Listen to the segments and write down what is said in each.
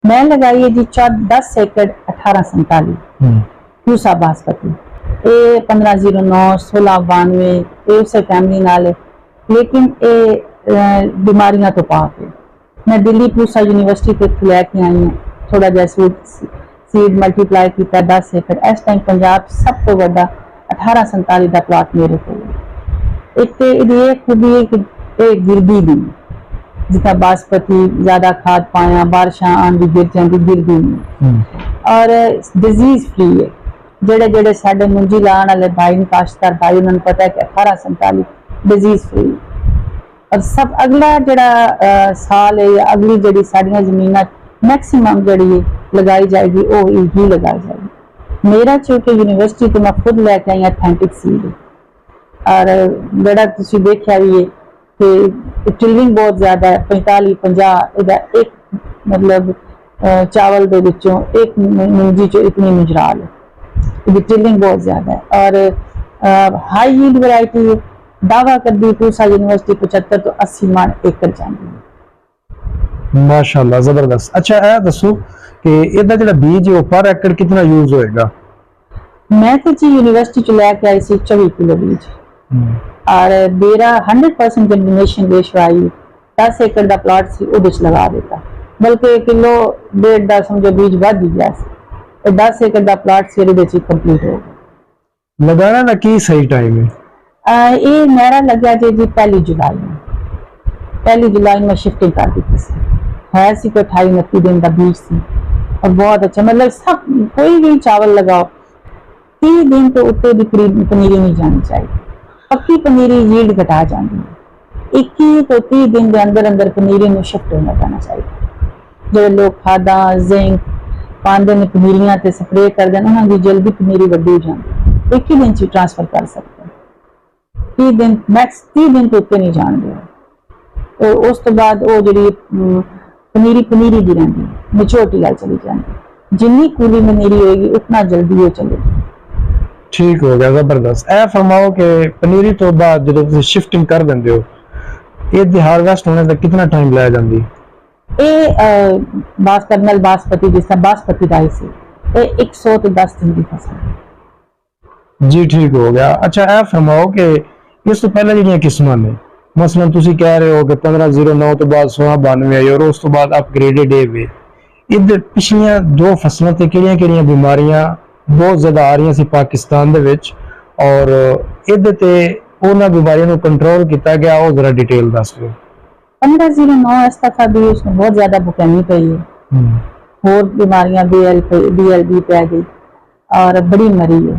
मैं लगाई है जी 10 एकड़ 1847 पूसा बासमती, ये 1509 1692 ये उस फैमिली नाल है, लेकिन ये बीमारियां तो पाक है। मैं दिल्ली पूसा यूनिवर्सिटी तो लैके आई हूँ, थोड़ा जहा सीड मल्टीप्लाई किया 10 एकड़। इस टाइम पंजाब सब तो बड़ा 1847 का प्लाट मेरे को। एक तो ये खूबी है कि ये गिरदी नहीं, जितना बासमती ज्यादा खाद पाया बारिशां आंदी गिर जाती, गिरदी नहीं। और डिजीज फ्री है। जेड़े जेड़े साडे मुंजी लाने वाले भाई काश्तकार भाई उन्होंने पता है कि 1847 डिजीज फ्री। और सब अगला जड़ा साल है या अगली जड़ी साड़ियाँ जमीन मैक्सिमम जड़ी लगाई जाएगी वो ही लगाई जाएगी। मेरा चूंकि यूनिवर्सिटी तो मैं खुद लैके आई अथेंटिक सीड, और जड़ा तुसी देखा भी है कि टिलिंग बहुत ज्यादा है, 45-50 एक मतलब चावल दे विचों एक मुंजी चो इतनी मुजराल है, टिलिंग बहुत ज्यादा है। और हाई यील्ड वैरायटी दावा कर दी पूसा यूनिवर्सिटी 75 तो 80 मन एकड़ जाती है। माशाल्लाह जबरदस्त। अच्छा यह दसो कि इहदा जिहड़ा बीज है पर एकड़ कितना यूज होएगा? मैं तो जी यूनिवर्सिटी च लैके आई सी 24 किलो बीज, और मेरा 100% जर्मिनेशन रेशो आई 10 एकड़ का प्लाट सी उहदे च लगा देता, बल्कि किलो डेढ़ का समझो बीज वध ही गया सी। 10 एकड़ का प्लाट सी उहदे च कंप्लीट हो गया। लगाना दा की सही टाइम है? ये मेरा लग्या जी 1 जुलाई में। 1 जुलाई में शिफ्टिंग कर दी थी, है सी कोई 28-29 दिन का बीज सी, और बहुत अच्छा मतलब सब कोई भी चावल लगाओ 30 दिन तो उत्ते दी पनीरी नहीं जानी चाहिए। पक्की पनीरी यील्ड घटा जाती है, 21 तो 30 दिन के अंदर अंदर पनीरी में शिफ्ट होना जाना चाहिए। जो लोग खादा जिंक पाते ने पनीरियां ते स्प्रे करते हैं उन्होंने जल्दी पनीरी वड्डी हो जाती, 1 ही दिन च ट्रांसफर कर सकते हैं। 30 दिन मैक्स 30 दिन तो उत्ते नहीं जान दिया, तो उस तो बाद वो जी पनीरी पनीरी दी रही मेच्योरिटी गल चली जाती, जिन्नी कूली पनीरी होगी उतना जल्दी वो चलेगी। ठीक हो गया, जबरदस्त। ए फरमाओ कि पनीरी तो बाद जो तुम शिफ्टिंग कर देंगे हो ये हार्वेस्ट होने तक कितना टाइम लग जाती? ये बासमती बासमती जिस बासमती राइस है ये 110 दिन की फसल है जी। ठीक हो गया। अच्छा ए फरमाओ कि इस तो पहले जिहड़ियां किस्मां ने मसलन तुसी कह रहे हो कि 1509 तो बाद 1692 आई और उस तो बाद अपग्रेडेड है, इधर पिछलियां दो फसलों ते किहड़ियां बीमारियां बहुत ज्यादा आ रही सी पाकिस्तान दे विच, और इधर ते उन्हां बीमारियों को कंट्रोल किया गया, वो जरा डिटेल दस दो। 1509 इस दफा भी उसमें बहुत ज्यादा बुकैमी पई है, होर बीमारियां BLB पै गई और बड़ी मरी है।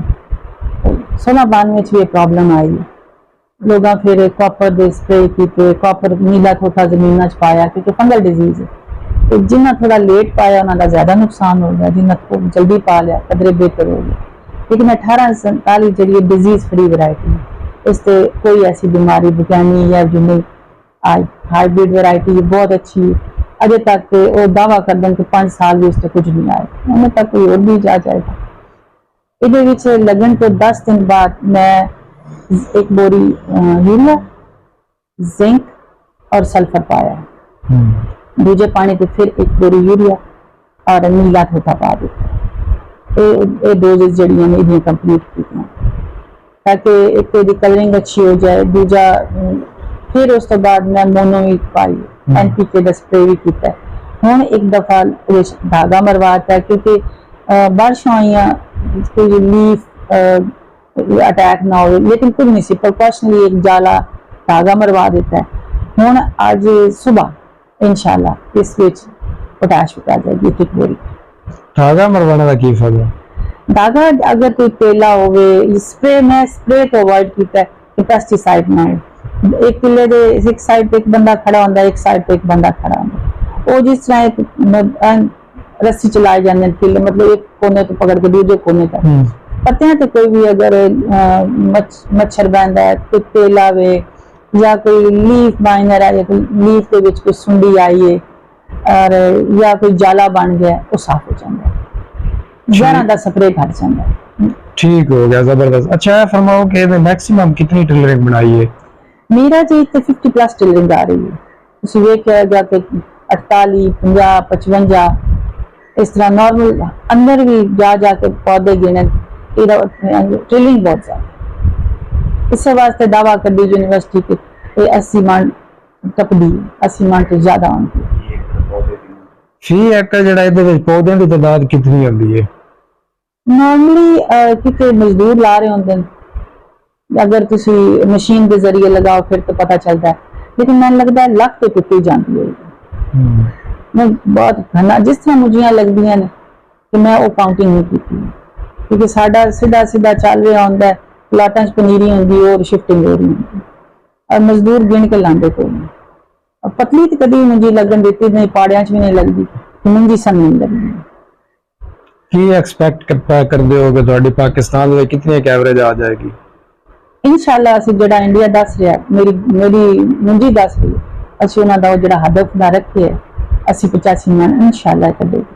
1692 में ये प्रॉब्लम आई है, लोग फिर कॉपर दे स्प्रे किए, कॉपर नीला थोथा जमीन च पाया क्योंकि फंगल डिजीज है, तो जिन्ना थोड़ा लेट पाया उन्होंने ज्यादा नुकसान हो गया, जिन्ना जल्दी पा लिया कदरे बेहतर हो गया। लेकिन 1847 जी डिजीज फ्री वैरायटी है, इससे कोई ऐसी बीमारी बुकैमी या जो नहीं आई। हाइब्रिड वैरायटी बहुत अच्छी है, अजे तक वो दावा कर दें कि 5 साल भी उससे कुछ नहीं आए, उन्हें तक कोई और भी जा जाएगा। ये लगन तो 10 दिन बाद मैं एक बोरी यूरिया जिंक और सल्फर पाया, दूजे पानी तो फिर एक बोरी यूरिया और नीला थोथा पा दिता। ये डोजेज जड़ियां ने इन्हें कंप्लीट की ताकि एक तो कलरिंग अच्छी हो जाए, दूजा फिर उस तो बाद मैं मोनोइट पाई, NPK का स्प्रे भी किया। हुण एक दफा धागा मरवाता है क्योंकि बारिश आईया कोई लीफ अटैक ना हो, लेकिन कुछ नहीं सी प्रोपोर्शनली एक जाला धागा मरवा देता है। हुण आज सुबह इंशाल्लाह इस विच पोटाश उतार जाएगी एक बोरी। धागा मरवाने का की फायदा? धागा अगर कोई तेला होवे स्प्रे, मैं स्प्रे तो अवॉइड किया कि पेस्टिसाइड ना हो। एक किले दे एक साइड पे एक बंदा खड़ा होंदा, एक साइड पे एक बंदा खड़ा होंदा, वो जिस तरह एक रस्सी चलाई जाने किले, मतलब एक कोने तो पकड़ के दूसरे कोने तक पत्तियां तो कोई भी अगर मच्छर बंदा है, कोई तेला वे या कोई लीफ माइनर है, या कोई लीफ के विच कोई सुंडी आई है और या कोई जाला बन गया, वो साफ हो जाता है, जरा दा स्प्रे घट जाता है। ठीक हो गया, जबरदस्त। अच्छा फरमाओ कि मैक्सिमम कितनी टिलरिंग बनाई है? मेरा जी तो 50+ टिलरिंग आ रही है, उसी वे क्या गया कि 48, 50, 55 इस तरह नॉर्मल अंदर भी जा के पौधे गिने ट्रिलिंग बहुत ज्यादा। इस वास्ते दावा कर दी यूनिवर्सिटी के 80 मन टपदी 80 मन तो ज्यादा होंगी। फी एकड़ जड़ा इहदे विच पौधों की तादाद कितनी होंदी है? नॉर्मली कितने मजदूर ला रहे होंगे, अगर तुसी मशीन के जरिए लगाओ फिर तो पता चलता है, लेकिन मैंने लगता है लख तो टुटी जाती है। मैं बहुत घना जिस तरह मुझियां लगती हैं कि मैं वो काउंटिंग नहीं की, क्योंकि साडा सीधा सीधा चल रहा होंगे, प्लाटां च पनीरी होंगी और शिफ्टिंग हो रही होंगी और मजदूर गिन के लाते कोई नहीं। और पतली तो कभी मुंजी लगन देती नहीं, पाड़ियां च भी नहीं लगती, मुंजी सन नहीं लगती। की एक्सपेक्ट करते हो कि तुहाडी पाकिस्तान में कितनी एवरेज आ जाएगी? इंशाअल्लाह असीं जिहड़ा इंडिया दस रहा, मेरी मुंजी दस रही है, असीं उन्हां दा जिहड़ा हदफ दा रखे 80-85 मन इंशाअल्लाह कदेगी।